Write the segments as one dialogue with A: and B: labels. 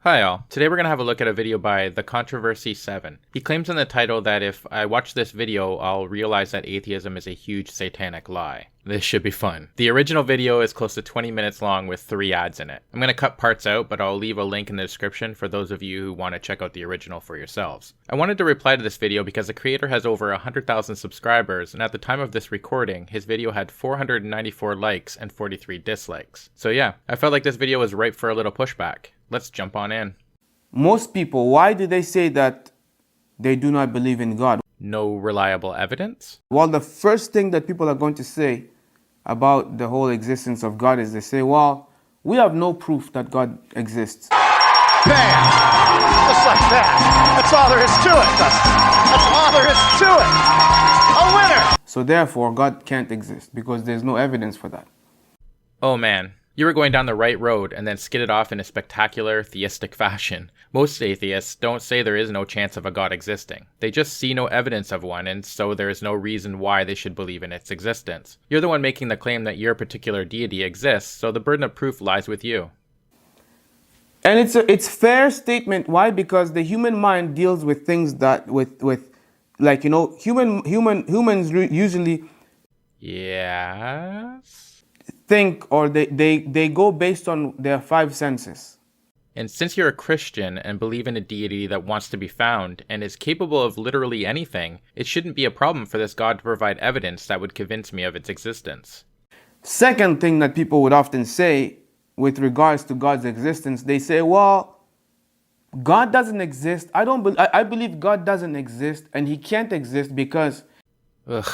A: Hi all, today we're going to have a look at a video by The Controversy 7. He claims in the title that if I watch this video, I'll realize that atheism is a huge satanic lie. This should be fun. The original video is close to 20 minutes long with 3 ads in it. I'm going to cut parts out, but I'll leave a link in the description for those of you who want to check out the original for yourselves. I wanted to reply to this video because the creator has over 100,000 subscribers, and at the time of this recording, his video had 494 likes and 43 dislikes. So yeah, I felt like this video was ripe for a little pushback. Let's jump on in.
B: Most people, why do they say that they do not believe in God?
A: No reliable evidence?
B: Well, the first thing that people are going to say about the whole existence of God is they say, well, we have no proof that God exists.
C: Bam! Just like that. That's all there is to it, Dustin. That's all there is to it. A winner!
B: So therefore, God can't exist because there's no evidence for that.
A: Oh man. You were going down the right road and then skidded off in a spectacular theistic fashion. Most atheists don't say there is no chance of a God existing. They just see no evidence of one, and so there is no reason why they should believe in its existence. You're the one making the claim that your particular deity exists, so the burden of proof lies with you.
B: And it's fair statement. Why? Because the human mind deals with things that like, you know, humans usually
A: Yes?
B: think, or they go based on their 5 senses.
A: And since you're a Christian and believe in a deity that wants to be found and is capable of literally anything, it shouldn't be a problem for this God to provide evidence that would convince me of its existence.
B: Second thing that people would often say with regards to God's existence, they say, well, God doesn't exist. I believe God doesn't exist, and he can't exist because...
A: Ugh.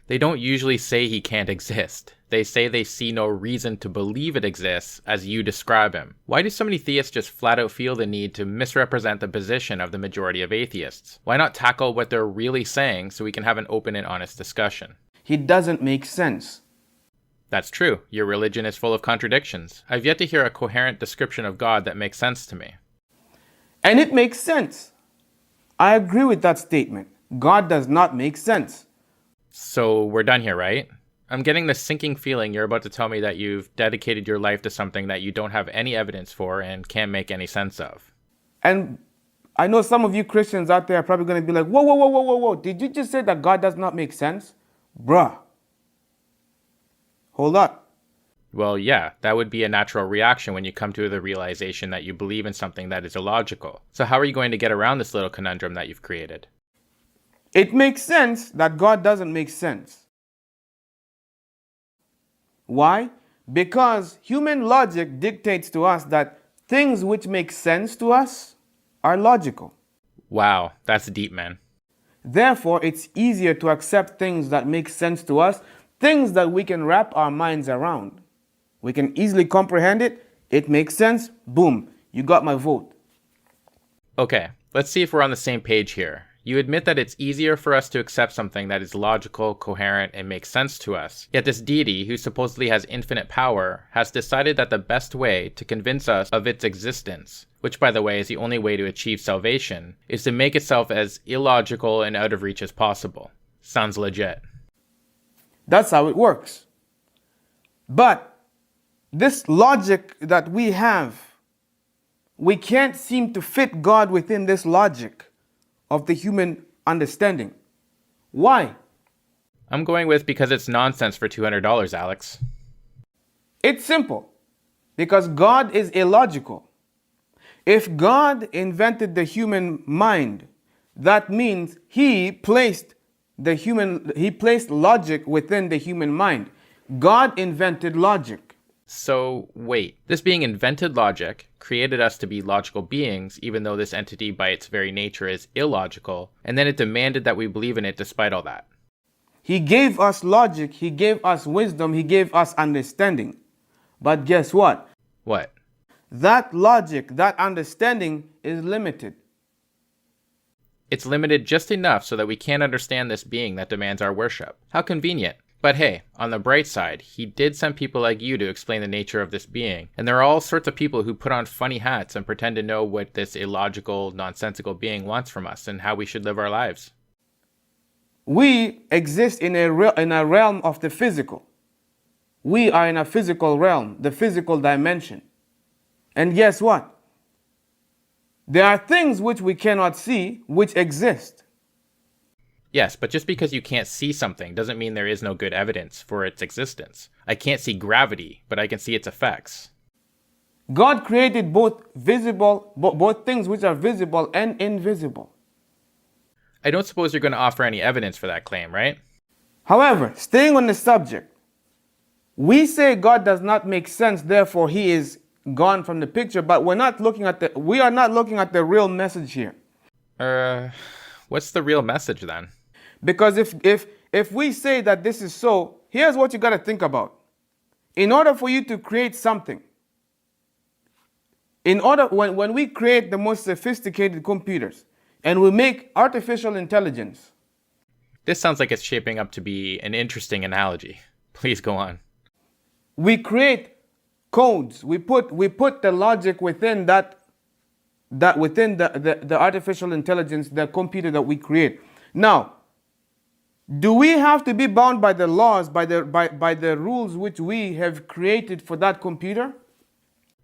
A: They don't usually say he can't exist. They say they see no reason to believe it exists as you describe him. Why do so many theists just flat out feel the need to misrepresent the position of the majority of atheists? Why not tackle what they're really saying so we can have an open and honest discussion?
B: He doesn't make sense.
A: That's true. Your religion is full of contradictions. I've yet to hear a coherent description of God that makes sense to me.
B: And it makes sense. I agree with that statement. God does not make sense.
A: So we're done here, right? I'm getting the sinking feeling you're about to tell me that you've dedicated your life to something that you don't have any evidence for and can't make any sense of.
B: And I know some of you Christians out there are probably going to be like, whoa, whoa, whoa, whoa, whoa, whoa. Did you just say that God does not make sense? Bruh. Hold up.
A: Well, yeah, that would be a natural reaction when you come to the realization that you believe in something that is illogical. So how are you going to get around this little conundrum that you've created?
B: It makes sense that God doesn't make sense. Why? Because human logic dictates to us that things which make sense to us are logical.
A: Wow, that's deep, man.
B: Therefore, it's easier to accept things that make sense to us, things that we can wrap our minds around. We can easily comprehend it. It makes sense. Boom, you got my vote.
A: Okay, let's see if we're on the same page here. You admit that it's easier for us to accept something that is logical, coherent, and makes sense to us. Yet this deity, who supposedly has infinite power, has decided that the best way to convince us of its existence, which by the way is the only way to achieve salvation, is to make itself as illogical and out of reach as possible. Sounds legit.
B: That's how it works. But this logic that we have, we can't seem to fit God within this logic of the human understanding. Why?
A: I'm going with because it's nonsense for $200, Alex.
B: It's simple. Because God is illogical. If God invented the human mind, that means he placed logic within the human mind. God invented logic.
A: So, wait, this being invented logic created us to be logical beings, even though this entity by its very nature is illogical, and then it demanded that we believe in it despite all that.
B: He gave us logic, he gave us wisdom, he gave us understanding. But guess what?
A: What?
B: That logic, that understanding is limited.
A: It's limited just enough so that we can't understand this being that demands our worship. How convenient. But hey, on the bright side, he did send people like you to explain the nature of this being. And there are all sorts of people who put on funny hats and pretend to know what this illogical, nonsensical being wants from us and how we should live our lives.
B: We exist in a realm of the physical. We are in a physical realm, the physical dimension. And guess what? There are things which we cannot see, which exist.
A: Yes, but just because you can't see something doesn't mean there is no good evidence for its existence. I can't see gravity, but I can see its effects.
B: God created both things which are visible and invisible.
A: I don't suppose you're going to offer any evidence for that claim, right?
B: However, staying on the subject, we say God does not make sense, therefore he is gone from the picture, but we are not looking at the real message here.
A: What's the real message then?
B: Because if we say that this is so, here's what you got to think about. In order for you to create something, when we create the most sophisticated computers and we make artificial intelligence.
A: This sounds like it's shaping up to be an interesting analogy. Please go on.
B: We create codes. We put the logic within within the artificial intelligence, the computer that we create. Now, do we have to be bound by the laws, by the rules which we have created for that computer?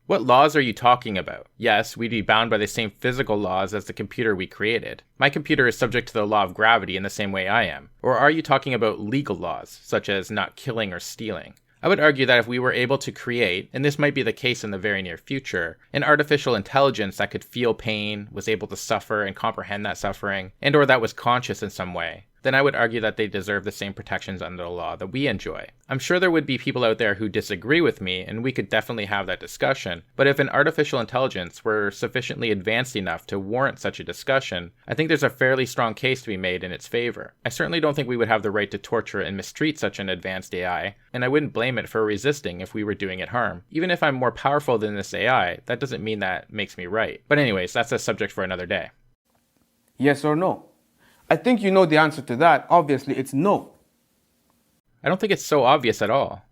A: What laws are you talking about? Yes, we'd be bound by the same physical laws as the computer we created. My computer is subject to the law of gravity in the same way I am. Or are you talking about legal laws, such as not killing or stealing? I would argue that if we were able to create, and this might be the case in the very near future, an artificial intelligence that could feel pain, was able to suffer and comprehend that suffering, and or that was conscious in some way, then I would argue that they deserve the same protections under the law that we enjoy. I'm sure there would be people out there who disagree with me, and we could definitely have that discussion, but if an artificial intelligence were sufficiently advanced enough to warrant such a discussion, I think there's a fairly strong case to be made in its favor. I certainly don't think we would have the right to torture and mistreat such an advanced AI, and I wouldn't blame it for resisting if we were doing it harm. Even if I'm more powerful than this AI, that doesn't mean that makes me right. But anyways, that's a subject for another day.
B: Yes or no? I think you know the answer to that. Obviously, it's no.
A: I don't think it's so obvious at all.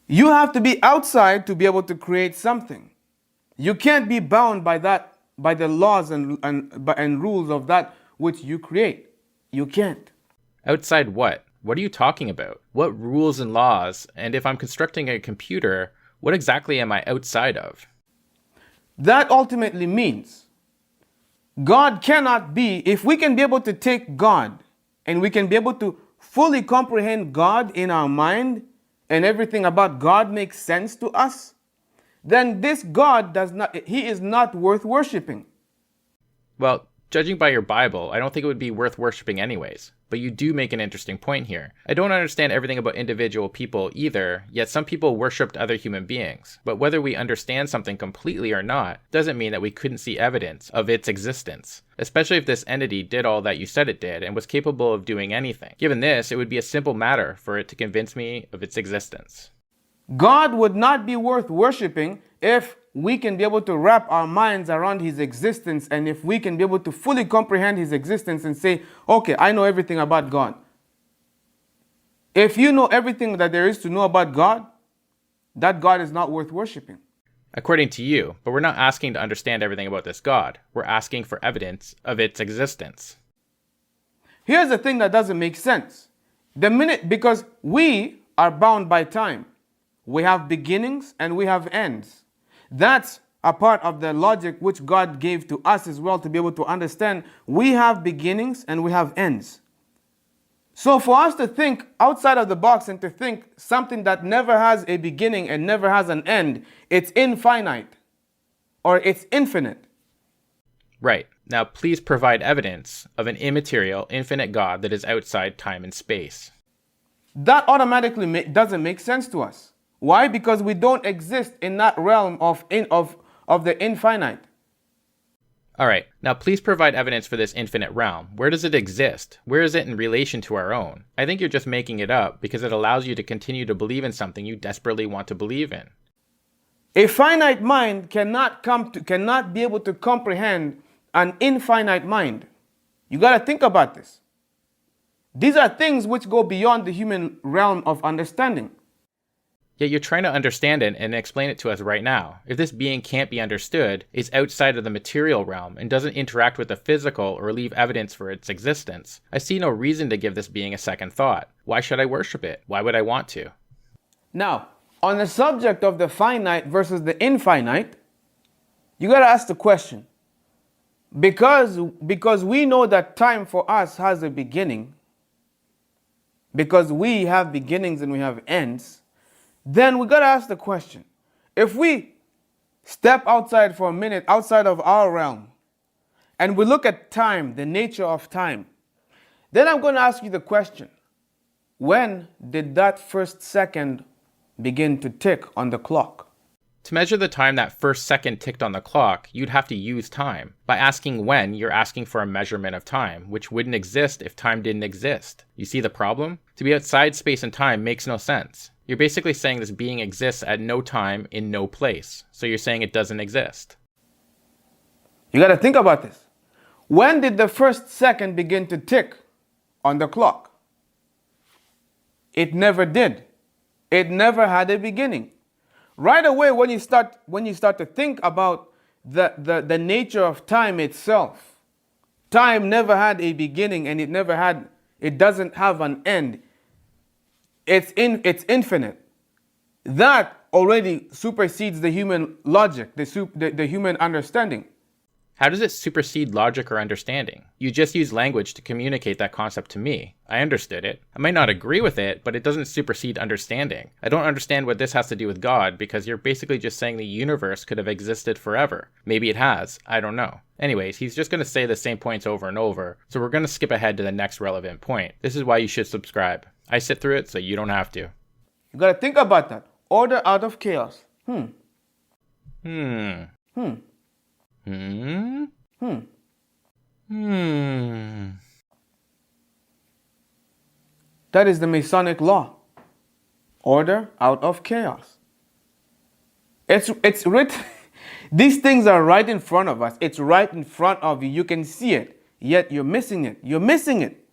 B: You have to be outside to be able to create something. You can't be bound by the laws and rules of that which you create. You can't.
A: Outside what? What are you talking about? What rules and laws? And if I'm constructing a computer, what exactly am I outside of?
B: That ultimately means God cannot be, if we can be able to take God and we can be able to fully comprehend God in our mind and everything about God makes sense to us, then this God he is not worth worshiping.
A: Well, judging by your Bible, I don't think it would be worth worshiping anyways. But you do make an interesting point here. I don't understand everything about individual people either, yet some people worshipped other human beings. But whether we understand something completely or not doesn't mean that we couldn't see evidence of its existence, especially if this entity did all that you said it did and was capable of doing anything. Given this, it would be a simple matter for it to convince me of its existence.
B: God would not be worth worshiping if we can be able to wrap our minds around his existence, and if we can be able to fully comprehend his existence and say, okay, I know everything about God. If you know everything that there is to know about God, that God is not worth worshiping.
A: According to you, but we're not asking to understand everything about this God. We're asking for evidence of its existence.
B: Here's the thing that doesn't make sense. Because we are bound by time. We have beginnings and we have ends. That's a part of the logic which God gave to us as well to be able to understand. We have beginnings and we have ends. So for us to think outside of the box and to think something that never has a beginning and never has an end, it's infinite or it's infinite.
A: Right. Now please provide evidence of an immaterial, infinite God that is outside time and space.
B: That automatically doesn't make sense to us. Why? Because we don't exist in that realm of the infinite.
A: All right, now please provide evidence for this infinite realm. Where does it exist? Where is it in relation to our own? I think you're just making it up because it allows you to continue to believe in something you desperately want to believe in.
B: A finite mind cannot be able to comprehend an infinite mind. You got to think about this. These are things which go beyond the human realm of understanding.
A: Yet you're trying to understand it and explain it to us right now. If this being can't be understood, is outside of the material realm, and doesn't interact with the physical or leave evidence for its existence, I see no reason to give this being a second thought. Why should I worship it? Why would I want to?
B: Now, on the subject of the finite versus the infinite, you got to ask the question, Because we know that time for us has a beginning, because we have beginnings and we have ends, then we got to ask the question, if we step outside for a minute, outside of our realm, and we look at time, the nature of time, then I'm going to ask you the question, when did that first second begin to tick on the clock?
A: To measure the time that first second ticked on the clock, you'd have to use time. By asking when, you're asking for a measurement of time, which wouldn't exist if time didn't exist. You see the problem? To be outside space and time makes no sense. You're basically saying this being exists at no time in no place. So you're saying it doesn't exist.
B: You got to think about this. When did the first second begin to tick on the clock? It never did. It never had a beginning. Right away, when you start to think about the nature of time itself, time never had a beginning, and it doesn't have an end. It's infinite. That already supersedes the human logic, the human understanding.
A: How does it supersede logic or understanding? You just use language to communicate that concept to me. I understood it. I might not agree with it, but it doesn't supersede understanding. I don't understand what this has to do with God, because you're basically just saying the universe could have existed forever. Maybe it has. I don't know. Anyways, he's just going to say the same points over and over, so we're going to skip ahead to the next relevant point. This is why you should subscribe. I sit through it, so you don't have to.
B: You got to think about that. Order out of chaos. That is the Masonic law. Order out of chaos. It's written. These things are right in front of us. It's right in front of you. You can see it, yet you're missing it. You're missing it.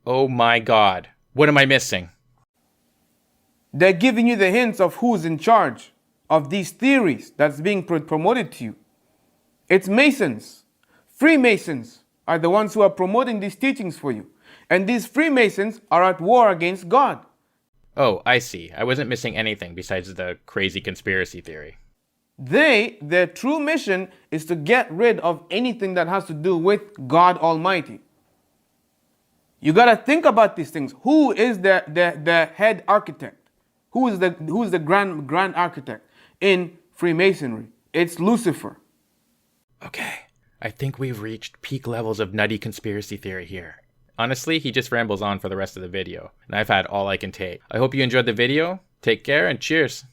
A: Oh my God. What am I missing?
B: They're giving you the hints of who's in charge of these theories that's being promoted to you. It's Masons. Freemasons are the ones who are promoting these teachings for you. And these Freemasons are at war against God.
A: Oh, I see. I wasn't missing anything besides the crazy conspiracy theory.
B: Their true mission is to get rid of anything that has to do with God Almighty. You got to think about these things. Who is the head architect? Who is the grand architect in Freemasonry? It's Lucifer.
A: Okay, I think we've reached peak levels of nutty conspiracy theory here. Honestly, he just rambles on for the rest of the video, and I've had all I can take. I hope you enjoyed the video. Take care and cheers.